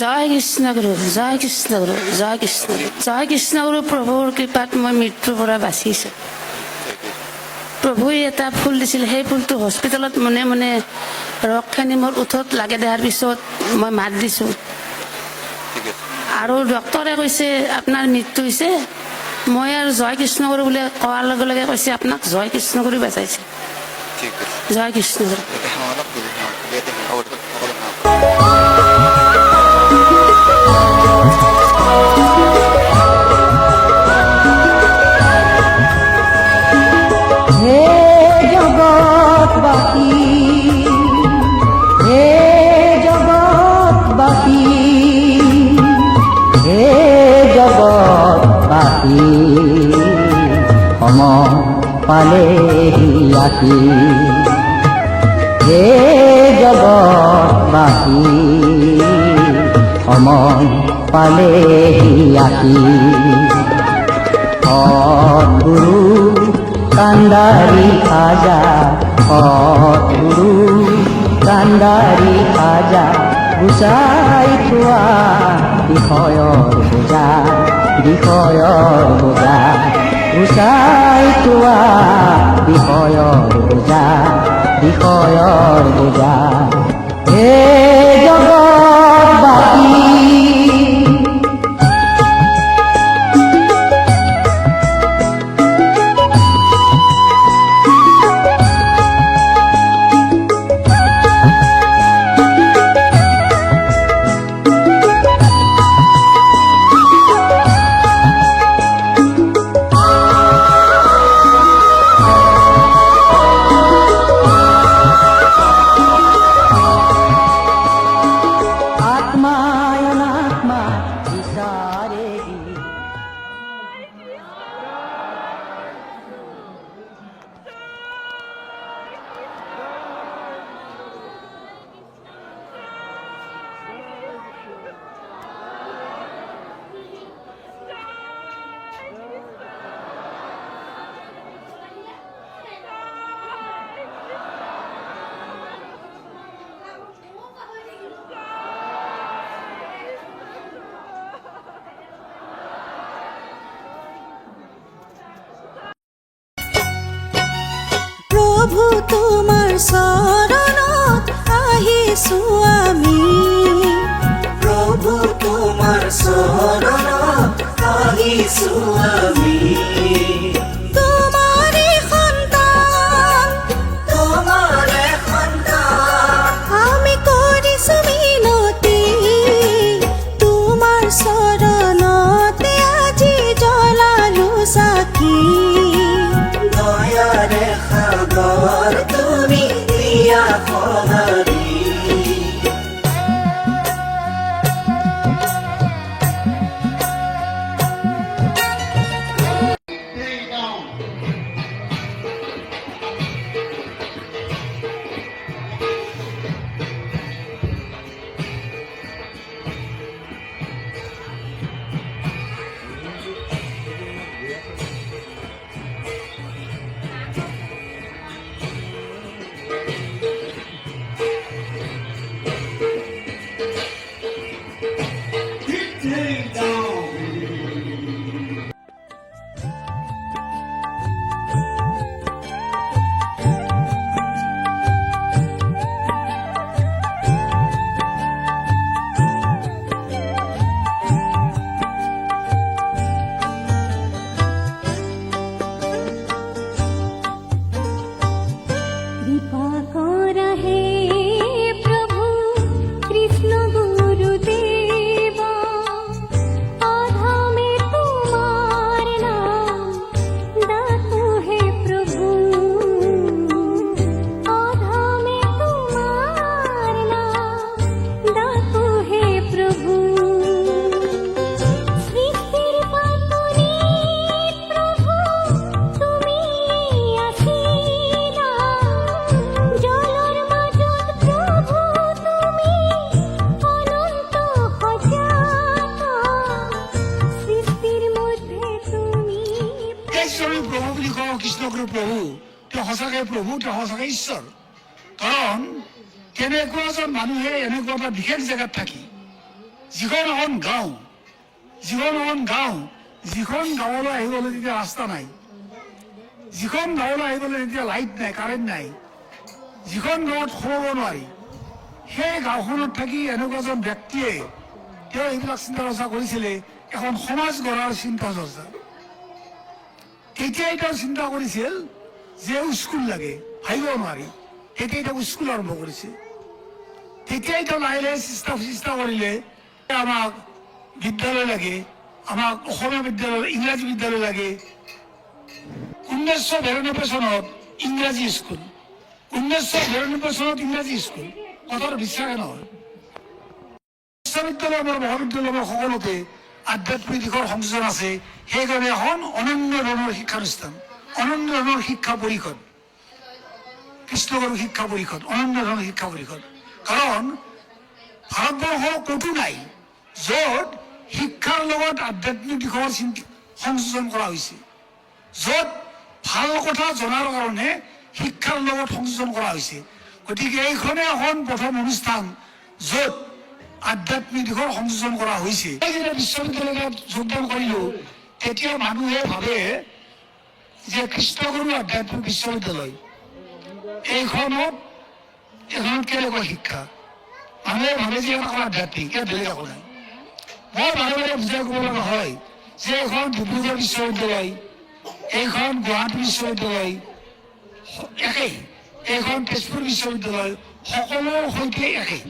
জয় কৃষ্ণগুৰু, জয় কৃষ্ণগুৰু, জয় কৃষ্ণগুৰু, জয় কৃষ্ণগুৰু। প্ৰভুৰ কৃপাত মই মৃত্যুৰ পৰা বাচিছোঁ। প্ৰভুৱে এটা ফুল দিছিল, সেই ফুলটো হস্পিটেলত মনে মনে ৰসখিনি মোৰ ওঠত লাগে দিয়াৰ পিছত মই মাত দিছোঁ। আৰু ডক্তৰে কৈছে আপোনাৰ মৃত্যু হৈছে। মই আৰু জয় কৃষ্ণগুৰু বুলি কোৱাৰ লগে লগে কৈছে আপোনাক জয় কৃষ্ণগুৰু বাচাইছে। জয় কৃষ্ণগুৰু। সময় পালেহি আহি, হে জগতবাসী সময় পালেহি আহি। সৎগুৰু কান্দাৰী খাজা, সৎগুৰু কান্দাৰী খাজা, গুচাই থোৱা বিষয়ৰ বোজা, বিষয়ৰ বোজা, গুচাই থোৱা বিষয়ৰ বোজা, বিষয়ৰ বোজা। হে জগতবাসী প্ৰভু তোমাৰ চৰণত আহিছো আমি, প্ৰভু তোমাৰ চৰণত আহিছো আমি। তোমাৰে সন্তান, তোমাৰে সন্তান, আমি কৰিছো মিনতি, তোমাৰ চৰণতে আজি জ্বলালো চাকি। দয়াৰে সাগৰ তুমি দিয়া সঁহাৰি, কৃপা কৰা হে প্ৰভু কৃষ্ণ গুৰুদেৱ, আধামে তোমাৰ নাম ডাকো হে প্ৰভু, আধামে তোমাৰ নাম ডাকো হে প্ৰভু। সৃষ্টিৰ পাতনিত প্ৰভু তুমি আছিলা, জলৰ মাজত প্ৰভু তুমি অনন্ত সজাত, সৃষ্টিৰ মধ্যে তুমি ঈশ্বৰ প্ৰভু বুলি কওঁ, কৃষ্ণগুৰু প্ৰভু, তেওঁ সঁচাকৈ প্ৰভু, তেওঁ সঁচাকৈ ঈশ্বৰ। কাৰণ কেনেকুৱা এজন মানুহে এনেকুৱা এটা বিশেষ জেগাত থাকি যিখন এখন গাঁও, যিখন গাঁৱলৈ আহিবলৈ তেতিয়া ৰাস্তা নাই, যিখন গাঁৱলৈ আহিবলৈ তেতিয়া লাইট নাই, কাৰেণ্ট নাই, যিখন গাঁৱত সোমাব নোৱাৰি, সেই গাঁওখনত থাকি এনেকুৱা এজন ব্যক্তিয়ে তেওঁ এইবিলাক চিন্তা চৰ্চা কৰিছিলে, এখন সমাজ গঢ়াৰ চিন্তা চৰ্চা। তেতিয়াই তেওঁ চিন্তা কৰিছিল যে স্কুল লাগে, ভাবিব নোৱাৰি, তেতিয়াই তেওঁ স্কুল আৰম্ভ কৰিছে। তেতিয়াই তেওঁ লাহে লাহে চেষ্টা কৰিলে আমাক বিদ্যালয় লাগে, আমাক অসমীয়া বিদ্যালয়, ইংৰাজী বিদ্যালয় লাগে। 1992 চনত ইংৰাজী স্কুল, 1992 চনত ইংৰাজী স্কুল, কথাটো বিশ্বাসে নহয়। বিশ্ববিদ্যালয় আমাৰ মহাবিদ্যালয় আমাৰ সকলোতে আধ্যাত্মিক দিশৰ সংযোজন আছে, সেইকাৰণে এখন অনন্য ধৰণৰ শিক্ষানুষ্ঠান, অনন্য ধৰণৰ শিক্ষা পৰিষদ, কৃষ্ণগুৰু শিক্ষা পৰিষদ, অনন্য ধৰণৰ শিক্ষা পৰিষদ। কাৰণ ভাৰতবৰ্ষৰ ক'তো নাই য'ত শিক্ষাৰ লগত আধ্যাত্মিক দিশৰ সংযোজন কৰা হৈছে, য'ত ভাল কথা জনাৰ কাৰণে শিক্ষাৰ লগত সংযোজন কৰা হৈছে। গতিকে এইখনে এখন প্ৰথম অনুষ্ঠান য'ত আধ্যাত্মিক দিশৰ সংযোজন কৰা হৈছে। যেতিয়া বিশ্ববিদ্যালয়ত যোগদান কৰিলো তেতিয়া মানুহে ভাবে যে কৃষ্ণগুৰু আধ্যাত্মিক বিশ্ববিদ্যালয় এইখনত কেনেকুৱা শিক্ষা, মানুহে ভাবে যে এখন আধ্যাত্মিক, ইয়াত বেলেগ একো নাই। মই বাৰে বাৰে বুজাই ক'ব লগা হয় যে এইখন ডিব্ৰুগড় বিশ্ববিদ্যালয়, এইখন গুৱাহাটী বিশ্ববিদ্যালয় একেই, এইখন তেজপুৰ বিশ্ববিদ্যালয়, সকলোৰ সৈতে একেই।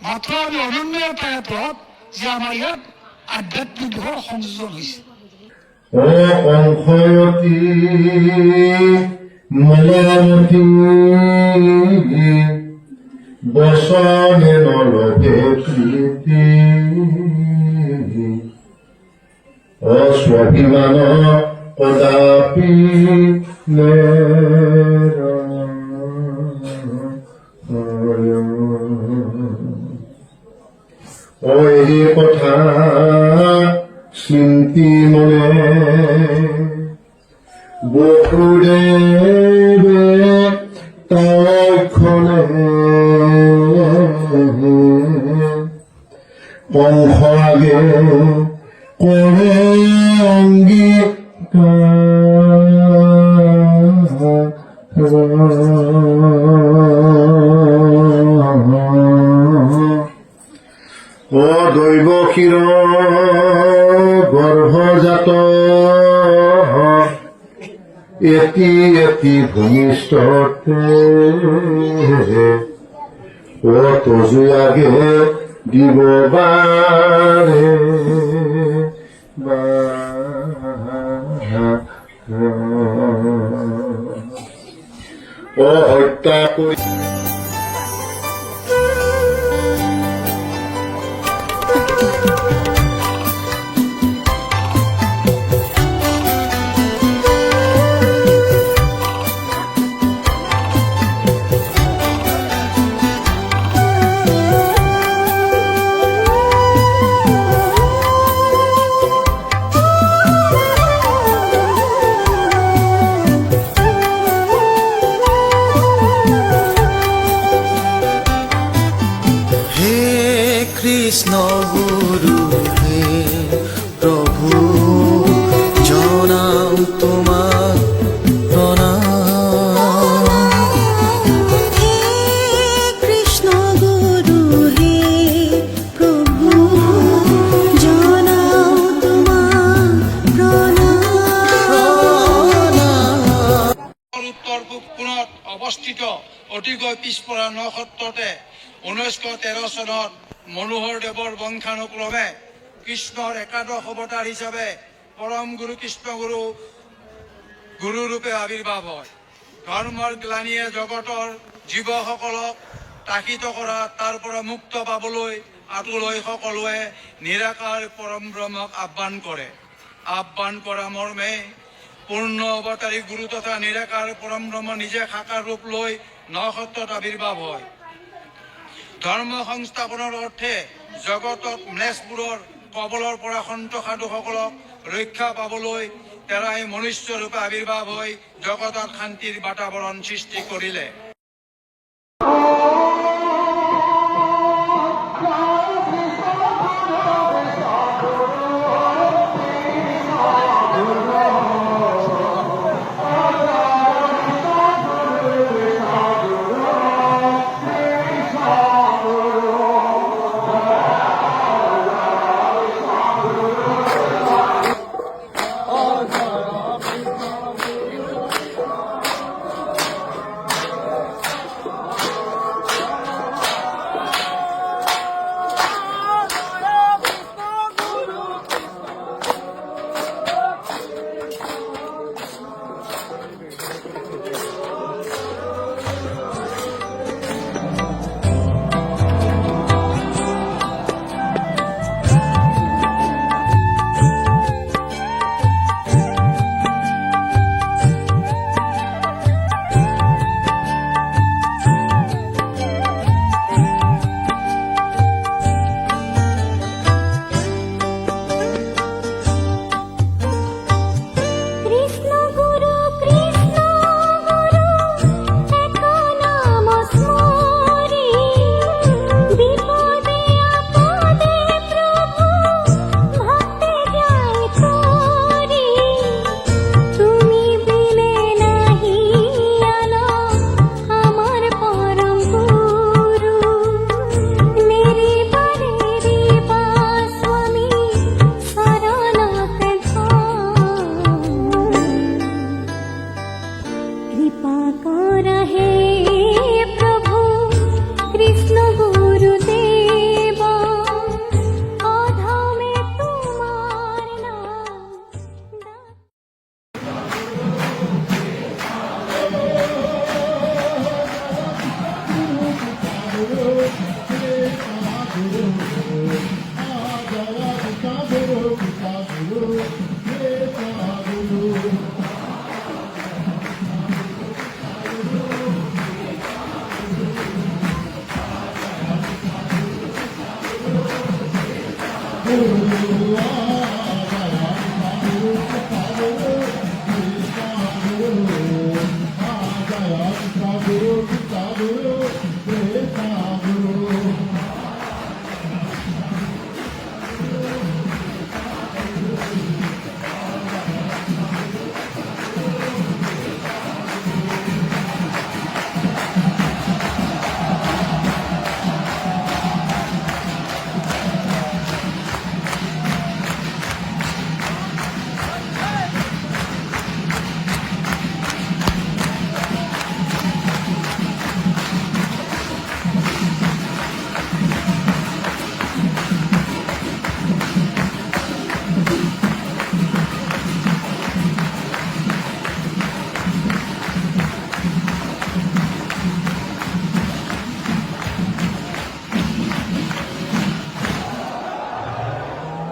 মাত্ৰ আমি অনন্য এটা ক্ষেত্ৰত যে আমাৰ ইয়াত আধ্যাত্মিক দিশৰ সংযোজন হৈছে। অংশয়তী মলমতী বচনে নলভে প্ৰীতি অস্বাভিমান কদাপি এই কথা চিন্তি মনে বসুদেৱে তক্ষণে কংস আগে কৰে দৈৱ ক্ষীৰ গৰ্ভজাত এটি ভূমিষ্ঠতে তজু আগে দিব বাৰে হত্যা কৰি কৃষ্ণ গুৰু হে প্ৰভু জনাও তোমাৰ প্ৰণাম। হে কৃষ্ণ গুৰু হে প্ৰভু জনাও তোমাৰ প্ৰণাম। উত্তৰ পূব কোণত অৱস্থিত অতিকৈ পিছপৰা নক্ষত্ৰতে 1913 চনত মনোহৰ দেৱৰ বংশানুক্ৰমে কৃষ্ণৰ একাদশ অৱতাৰ হিচাপে পৰম গুৰু কৃষ্ণগুৰু গুৰুৰূপে আৱিৰ্ভাৱ হয়। ধৰ্মৰ গ্লানিয়ে জগতৰ জীৱসকলক তাকিত কৰা, তাৰ পৰা মুক্ত পাবলৈ আঁতৰলৈ সকলোৱে নিৰাকাৰ পৰম ব্ৰহ্মক আহ্বান কৰে। আহ্বান কৰা মৰ্মে পূৰ্ণ অৱতাৰী গুৰু তথা নিৰাকাৰ পৰম ব্ৰহ্ম নিজে সাকাৰ ৰূপ লৈ নক্ষত্ৰত আৱিৰ্ভাৱ হয়। ধৰ্ম সংস্থাপনৰ অৰ্থে জগতত ম্লেচ্ছবোৰৰ কবলৰ পৰা সন্ত সাধুসকলক ৰক্ষা পাবলৈ তেৰাই মনুষ্যৰূপে আৱিৰ্ভাৱ হৈ জগতত শান্তিৰ বাতাবৰণ সৃষ্টি কৰিলে। Guru